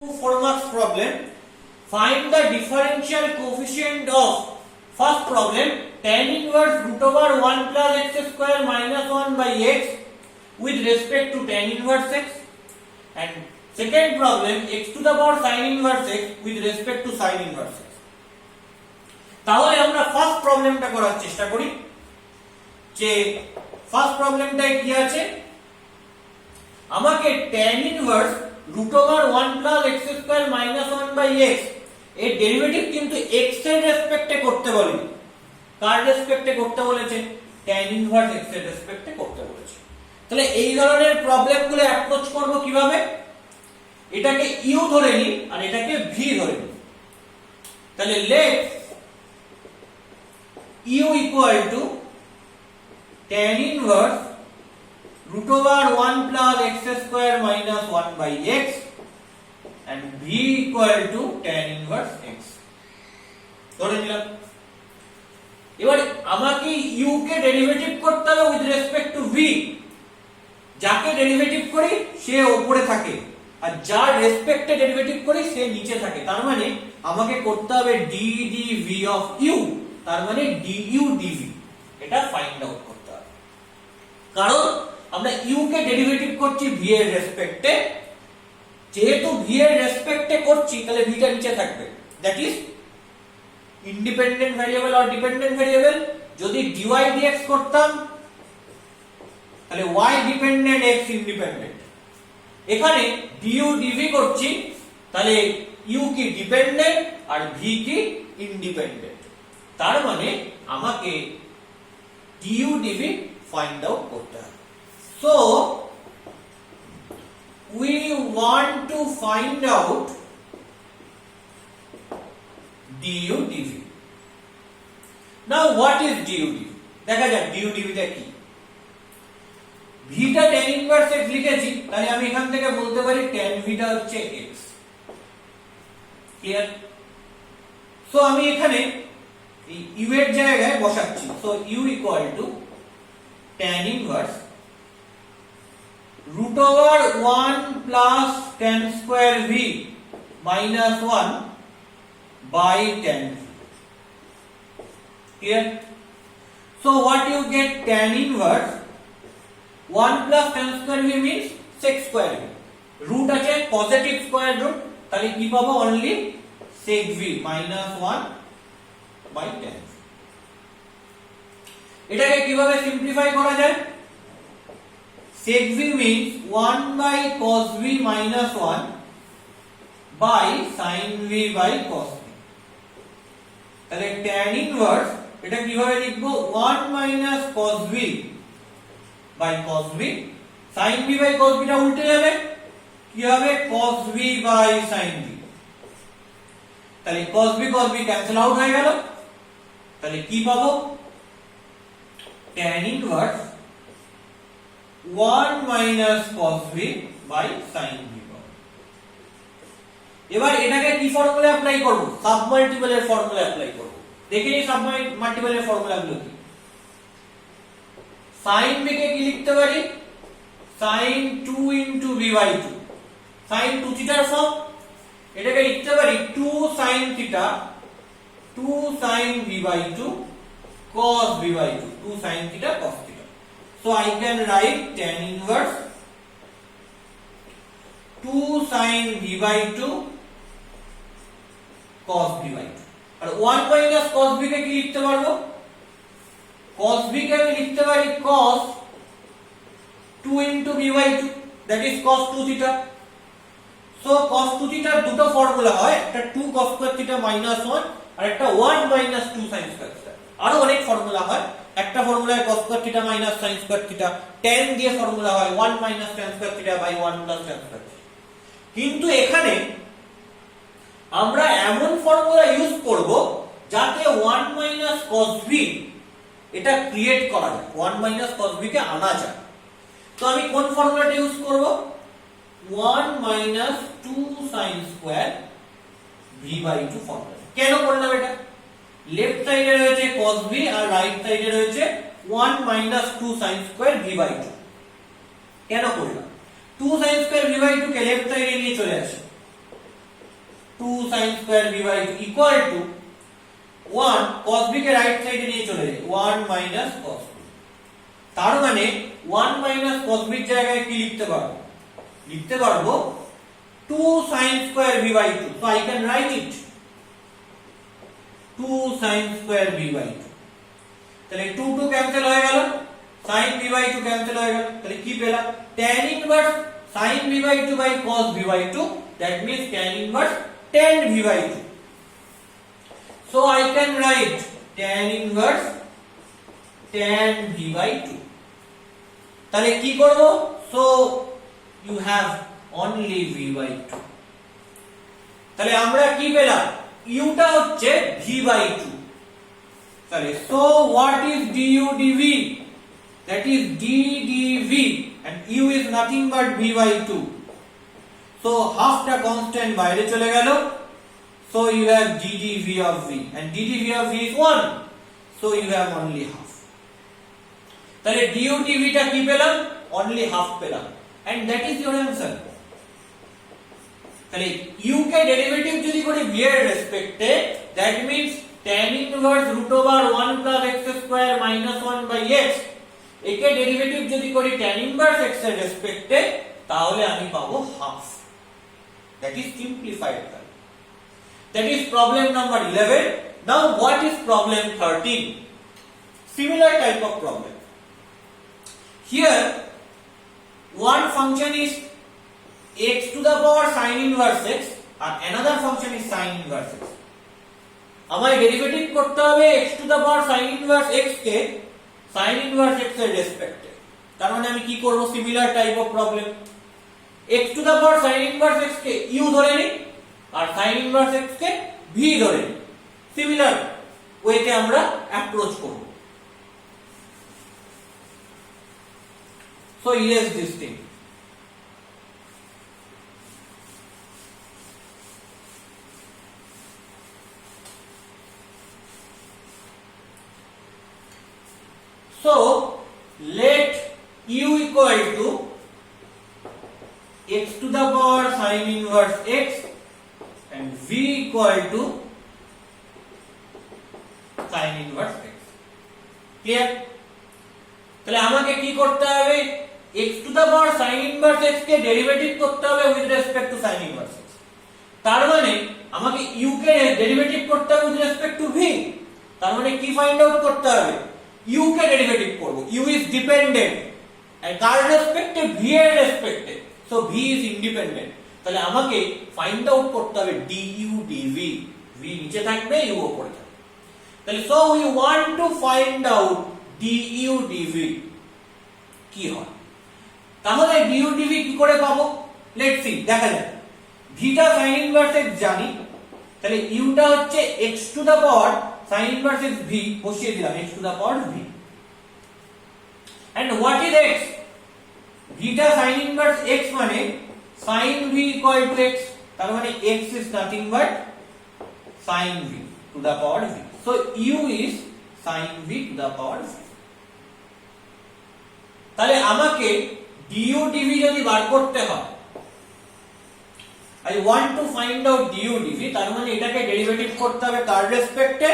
4 marks problem. Find the differential coefficient of first problem tan inverse root over 1 plus x square minus 1 by x with respect to tan inverse x, and second problem x to the power sin inverse x with respect to sin inverse x. তাহলে আমরা first প্রবলেমটা করার চেষ্টা করি। যে first প্রবলেমটায় কি আছে, আমাকে tan inverse root over 1 plus x square minus 1 by x এর ডেরিভেটিভ কিন্তু x এর রেসপেক্টে করতে বলেনি। কার রেসপেক্টে করতে বলেছে? tan ইনভার্স x এর রেসপেক্টে করতে বলেছে। তাহলে এই ধরনের প্রবলেমগুলো অ্যাপ্রোচ করব কিভাবে? এটাকে u ধরে নিই আর এটাকে v ধরে নিই। তাহলে late u equal to tan inverse root over 1 plus x square minus 1 by x and v equal to tan inverse x ধরে নিলাম। এবার আমাকে u কে ডেরিভেটিভ করতে হবে উইথ রেসপেক্ট টু v। যাকে ডেরিভেটিভ করি সে উপরে থাকে আর যার রেসপেক্টে ডেরিভেটিভ করি সে নিচে থাকে। তার মানে আমাকে করতে হবে d dv of u, তার মানে du dv, এটা ফাইন্ড আউট করতে হবে। কারণ আমরা u কে ডেরিভেটিভ করছি v এর রেসপেক্টে, যেহেতু v এর রেসপেক্টে করছি তাহলে v টা নিচে থাকবে। দ্যাট ইজ ইন্ডিপেন্ডেন্ট ভ্যারিয়েবল আর ডিপেন্ডেন্ট ভ্যারিয়েবল। যদি dy dx করতাম তাহলে y ডিপেন্ডেন্ট x ইন্ডিপেন্ডেন্ট। এখানে du dv করছি তাহলে u কি ডিপেন্ডেন্ট আর v কি ইন্ডিপেন্ডেন্ট। তার মানে আমাকে du dv ফাইন্ড আউট করতে হবে। So we want to find out du dv. Now what is du dv? দেখা যাক du dv টা কি। v টা tan inverse x লিখেছি, তাহলে আমি এখান থেকে বলতে পারি tan v টা হচ্ছে x। ক্লিয়ার? সো আমি এখানে এই u এর জায়গায় বসাচ্ছি। So u equal to tan inverse root over 1 plus tan square v minus 1 by tan v. Clear? So what you get, tan inverse 1 plus tan square v means sec square v, root আছে positive square root, তাহলে কি পাবো? Only sec v minus 1 by tan v। এটাকে কিভাবে simplify করা যায়? sec v means 1 by cos v minus 1 by sin v by cos v। তাহলে tan inverse এটা কিভাবে লিখবো? 1 minus cos v by cos v, sin v by cos v টা উল্টে যাবে, কি হবে? cos v by sin v। তাহলে cos v ক্যান্সেল আউট হয়ে গেল, তাহলে কি পাবো? tan inverse 1 minus cos v by sin v। এবার এটাকে কি ফর্মুলা অ্যাপ্লাই করব? সাবমাল্টিপলের ফর্মুলা অ্যাপ্লাই করব। দেখে নিই সাবমাল্টিপলের ফর্মুলাগুলো কি। sin v কে কি লিখতে পারি? sin 2 into v by 2, sin 2 থিটার ফর্ম। এটাকে লিখতে পারি 2 sin theta 2 sin v by 2 cos v by 2, 2 sin theta cos theta. So I can write tan inverse 2 sin v by 2 cos v by 2, R 1 minus cos v কে কি লিখতে পারবো? cos v কে আমি লিখতে পারি cos 2 into v by 2, that is cos 2 theta. So cos 2 theta দুটো formula হয়, একটা 2 cos square theta minus 1 আর একটা 1 minus 2 sin square theta। আরো অনেক ফর্মুলা হয়, একটা ফর্মুলায় cos square theta minus sin square theta, tan দিয়ে ফর্মুলা হয় 1 minus tan square theta by 1 plus tan square theta। কিন্তু এখানে আমরা এমন ফর্মুলা ইউজ করব যাতে 1 minus cos v এটা ক্রিয়েট করা যায়, 1 minus cos v কে আনা যায়। তো আমি কোন ফর্মুলাটা ইউজ করব? 1 minus 2 sin square v by 2 formula. কেন করলাম এটা? লেফট সাইডে রয়েছে cos v আর রাইট সাইডে রয়েছে 1 minus 2 sin square v by 2। কেন করলাম? 2 sin square v by 2 K left সাইডে নিয়ে চলে আসি, sin square v by 2 equal to 1 cos b K right সাইডে নিয়ে চলে যাই 1 minus cos b। তার মানে 1 minus cos b এর জায়গায় কি লিখতে পারবো? লিখতে পারবো 2 sin square v by 2, so I can write it 2 sin square v by 2। তাহলে 2 ক্যান্সেল হয়ে গেল, sin v by 2 ক্যান্সেল হয়ে গেল, তাহলে কি পেলাম? tan inverse sin v by 2 by cos v by 2, that means tan inverse tan v by 2। So I can write tan inverse tan v by 2। তাহলে কি করব? So you have only v by 2। তাহলে আমরা কি পেলাম? u টা হচ্ছে v by 2। তাহলে so what is du dv? That is d dv, and u is nothing but v by 2। So half টা constant বাইরে চলে গেল, so you have d dv of v, and d dv of v is 1, so you have only half। তাহলে du dv টা কি পেলাম? only half পেলাম, and that is your answer। তাহলে u কে ডেরিভেটিভ যদি করি v এর রেসপেক্টে, that means tan inverse root over 1 plus x square minus 1 by x, একে ডেরিভেটিভ যদি করি tan inverse x এর রেসপেক্টে, তাহলে আমি পাবো half। that is simplified term। that is problem number 11। now what is problem 13? similar type of problem। here one function is x to the power sin inverse x and another function is sin inverse x। আমায় derivative করতে হবে x to the power sin inverse x K sin inverse x এর রেসপেক্টে। তার মানে আমি কি করব? Similar type of problem, x to the power sin inverse x K u ধরে নিই আর sin inverse x কে v ধরে নিই। সিমিলার ওয়েতে আমরা অ্যাপ্রোচ করব। so erase this thing। so let u equal to x to the power sin inverse x and v equal to sin inverse x। clear? তাহলে আমাকে কি করতে হবে? x to the power sin inverse x K derivative করতে হবে with respect to sin inverse x। তার মানে আমাকে u কে ডেরিভেটিভ করতে হবে with respect to v। তার মানে কি ফাইন্ড আউট করতে হবে? u কে ডেরিভেটিভ করব, u is dependent and কার রেসপেক্টে? v এর রেসপেক্টে, so v is independent। তাহলে আমাকে ফাইন্ড আউট করতে হবে du dv। v নিচে থাকবে, u উপরে থাকবে। তাহলে so we want to find out du dv কি হয়। তাহলে du dv কি করে পাবো? লেটস সি, দেখা যাক। v টা sin inverse x জানি, তাহলে u টা হচ্ছে x to the power sin inverse x v, বসিয়ে দিলাম x to the power v। and what is x? v টা sin inverse x মানে sin v equal to x, তার মানে x is nothing but sin v to the power v, so u is sin v to the power v। তাহলে আমাকে du dv যদি বার করতে হয়, I want to find out du dv, তার মানে এটাকে ডেরিভেটিভ করতে হবে কার রেসপেক্টে?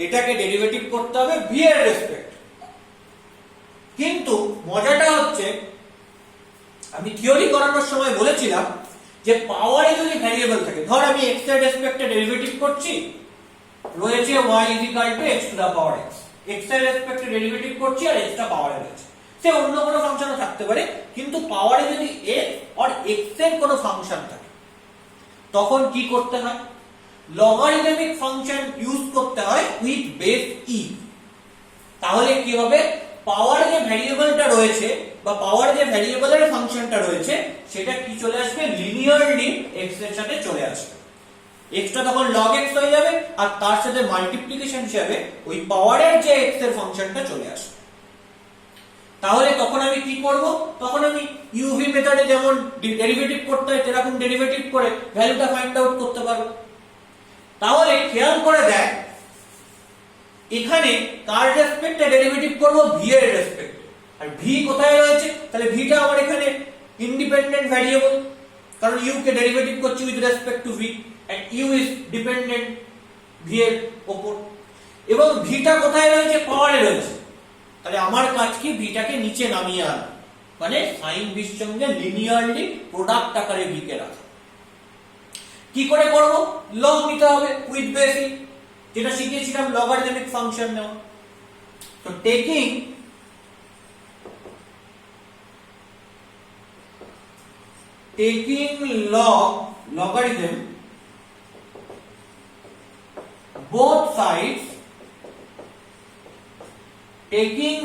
এটাকে ডেরিভেটিভ করতে হবে v এর রেসপেক্টে। কিন্তু মজাটা হচ্ছে, আমি থিওরি করানোর সময় বলেছিলাম যে পাওয়ারে যদি ভ্যারিয়েবল থাকে, ধর আমি x এর রেসপেক্টে ডেরিভেটিভ করছি, রয়েছে y x to the power x, x এর রেসপেক্টে ডেরিভেটিভ করছি আর x টা পাওয়ারে রয়েছে। সে অন্য কোনো ফাংশনও থাকতে পারে, কিন্তু পাওয়ারে যদি x আর x এর কোনো ফাংশন থাকে, তখন কি করতে হয়? লগারিদমিক ফাংশন ইউজ করতে হয় উইথ বেস e। তাহলে কি হবে? পাওয়ার যে ভ্যারিয়েবলটা রয়েছে বা পাওয়ার যে ভ্যারিয়েবলের ফাংশনটা রয়েছে, সেটা কি চলে আসবে? লিনিয়ারলি x এর সাথে চলে আসবে। x টা তখন log x হয়ে যাবে আর তার সাথে মাল্টিপ্লিকেশন হিসেবে ওই পাওয়ারের যে x এর ফাংশনটা চলে আসবে। তাহলে তখন আমি কি করব? তখন আমি uv মেথডে যেমন ডেরিভেটিভ করতে হয় সেরকম ডেরিভেটিভ করে ভ্যালুটা ফাইন্ড আউট করতে পারবো। তাহলে খেয়াল করে দেখ, এখানে কার রেসপেক্টে ডেরিভেটিভ করব? v এর রেসপেক্টে। আর v কোথায় রয়েছে? তাহলে v টা আমার এখানে ইন্ডিপেন্ডেন্ট ভ্যারিয়েবল, কারণ u কে ডেরিভেটিভ করছি with respect to v and u is dependent v এর উপর, এবং v টা কোথায় রয়েছে? পাওয়ারে রয়েছে। তাহলে আমার কাজ কি v টাকে নিচে নামিয়ে আনা, মানে sin v এর সঙ্গে লিনিয়ারলি প্রোডাক্ট আকারে v কে রাখা। কি করে করব? লগ নিতে হবে উইথ বেস e, যেটা শিখিয়েছিলাম লগারিদমিক ফাংশন নেওয়া। তো taking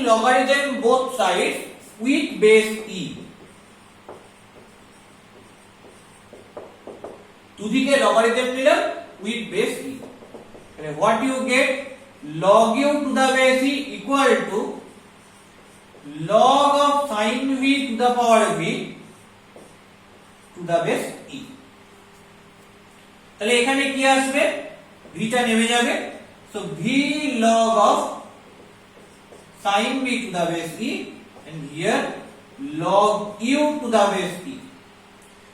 logarithm both sides with base e, দুদিকে লগারিদম নিলাম with base e, তাহলে what you get? log u to the base e equal to log of sin v to the power v to the base e। তাহলে এখানে কি আসবে? v টা নেমে যাবে, so v log of sin v to the base e and here log u to the base e।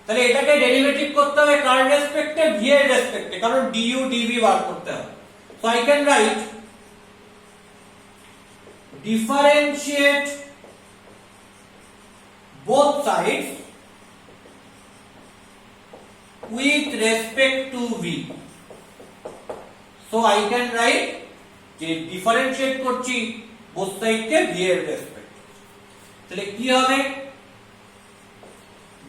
তাহলে এটাকে derivative করতে হবে কার রেসপেক্টে? v এর রেসপেক্টে, কারণ du dv বার করতে হবে। so I can write differentiate both sides with respect to v, so I can write যে ডিফারেন্সিয়েট করছি both side কে v এর রেসপেক্ট। তাহলে কি হবে?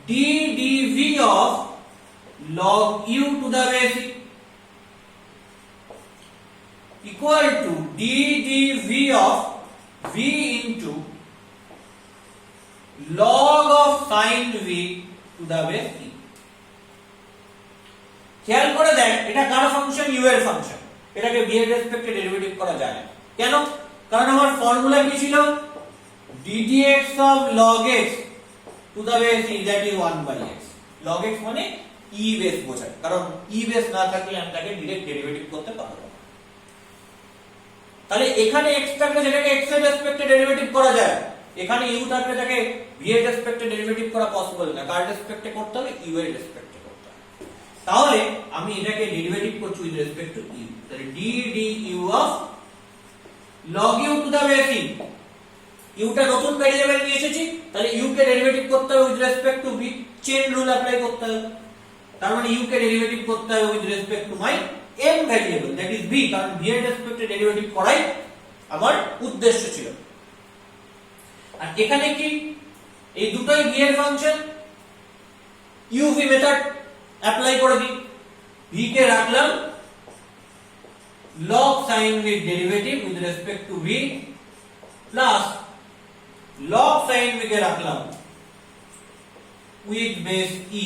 d dv of log u to the base e equal to d dv of v into log of sin v to the base e। খেয়াল করে দেখ, এটা কার ফাংশন? u এর ফাংশন, এটাকে v এর রেসপেক্টে ডেরিভেটিভ করা যায় না। কেন? কারণ আমার ফর্মুলা কি ছিল? ddx of log x to the base e that is 1 by x। log x মানে e বেস বোঝায়, কারণ e বেস না থাকলে আমি তাকে ডাইরেক্ট ডেরিভেটিভ করতে পারবো না। তাহলে এখানে x থাকলে যেটাকে x এর রেসপেক্টে ডেরিভেটিভ করা যায়, এখানে u থাকলে তাকে v এর রেসপেক্টে ডেরিভেটিভ করা পসিবল না। কার রেসপেক্টে করতে হবে? u এর রেসপেক্টে করতে হবে। তাহলে আমি এটাকে ডেরিভেটিভ করছি উইথ রেসপেক্ট টু u, তাহলে d du of log u to the base e, u টা নতুন ভেরিয়েবল নিয়ে এসেছি, তাহলে u কে ডেরিভেটিভ করতে হবে with respect to v, chain rule apply করতে হবে। তার মানে u কে ডেরিভেটিভ করতে হবে with respect to my m variable that is v, কারণ v এর রেসপেক্টে ডেরিভেটিভ করাই আমার উদ্দেশ্য ছিল। আর এখানে কি? এই দুটোই v এর ফাংশন, uv মেথড অ্যাপ্লাই করে দিই। v কে রাখলাম log sin v derivative with respect to v plus log sin v কে রাখলাম with base e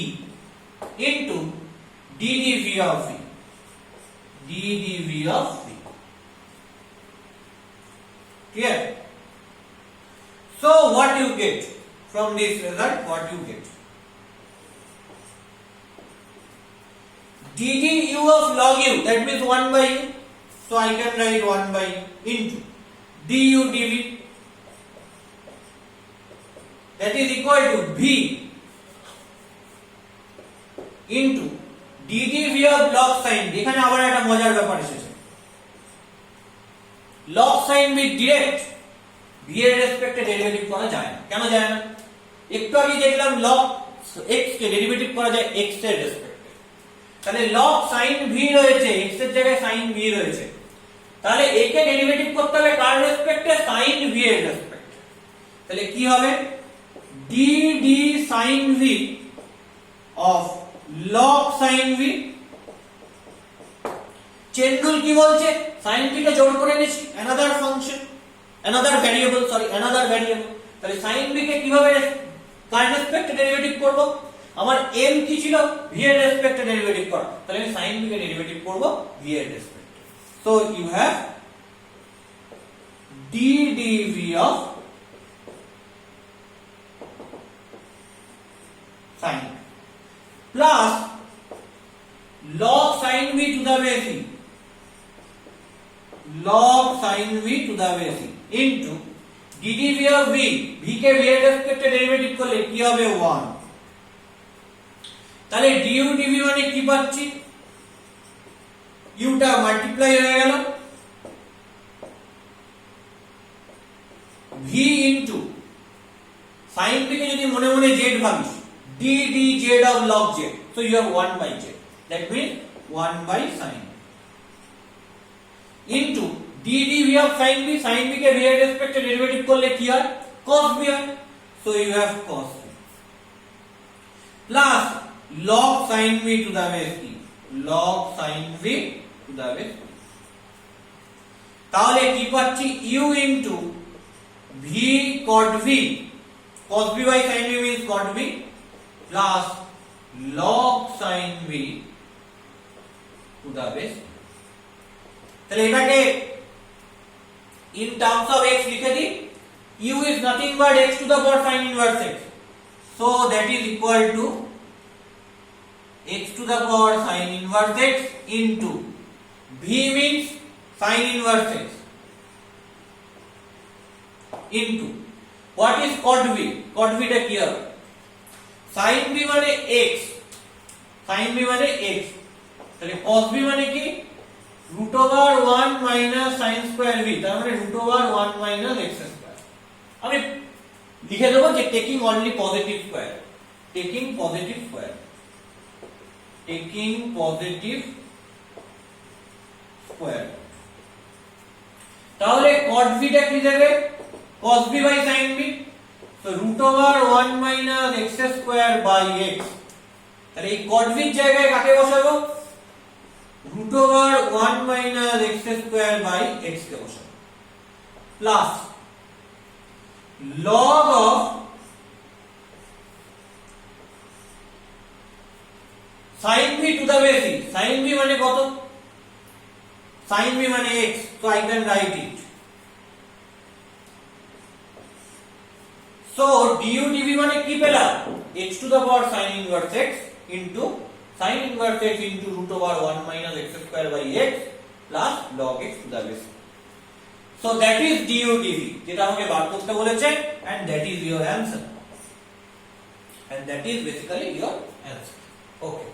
into d dv of v, d dv of v। Clear? So what you get from this result? What you get? d du of log u, that means 1 by u, so I can write 1 by u into du dv, that is equal to v into d dv of log sin v। এখানে আবার একটা মজার ব্যাপার এসেছে, log sin v direct v এর রেসপেক্টে derivative করা যায় না। কেন যায় না? একটু আগে দেখলাম log x কে ডেরিভেটিভ করা যায় x এর রেসপেক্টে, তাহলে log sin v রয়েছে, x এর জায়গায় sin v রয়েছে, তাহলে একে ডেরিভেটিভ করতে হবে কার রেসপেক্টে? sin v এর রেসপেক্টে। তাহলে কি হবে? d d sin v of log sin v, chain rule কি বলছে? sin v কে জোড় করে নিয়েছি another function, another variable, তাহলে sin v কে কিভাবে কার রেসপেক্টে ডেরিভেটিভ করব? আমার m কি ছিল? v এর রেসপেক্টে ডেরিভেটিভ করা, তাহলে আমি sin v কে ডেরিভেটিভ করব v এর রেসপেক্টে। So you have d dv of sin plus log sin v to the base e, log sin v to the base e into d dv of v, v K v এর রেসপেক্টে derivative করলে কি হবে? 1 তাহলে du dv মানে কি পাচ্ছি, u টা multiply হয়ে গেল v ইনটু sin v কে যদি মনে মনে z ভাবিস d dz of log z, so you have 1 by z, that means 1 by sin into d dv of sin v, sin v K v এর রেসপেক্টে derivative করলে কি হয় cos v হয়, so you have cos v plus log sin v to the base e, log sin v to the base e, তাহলে কি পাচ্ছি u into v cot v, cos v by sin v means cot v plus log sin v to the base, তাহলে এটাকে in terms of x লিখে দিই, u is nothing but x to the power sin inverse x, so that is equal to x to the power sin inverse x into v means sin inverse x into what is cot v, cot v টা কি হবে sin v মানে x, sin v মানে x, তাহলে cos v মানে কি root over 1 minus sin square v, তার মানে root over 1 minus x square, আমি লিখে দেব যে taking only positive square, taking positive square, taking positive square, তাহলে cot v টা কি দেবে cos v by sin v, so root over 1 minus x square by x, তাহলে এই cot v এর জায়গায় কাকে বসাবো root over 1 minus x square by x কে বসাবো plus log of sin v to the base e, sin v মানে কত sin v মানে x, so I can write it, so du dv মানে কি পেলাম x to the power sin inverse x into sin inverse x into root over 1 minus x square by x plus log x to the base, so that is du dv যেটা আমাকে বার করতে বলেছে, and that is your answer, and that is basically your answer, okay.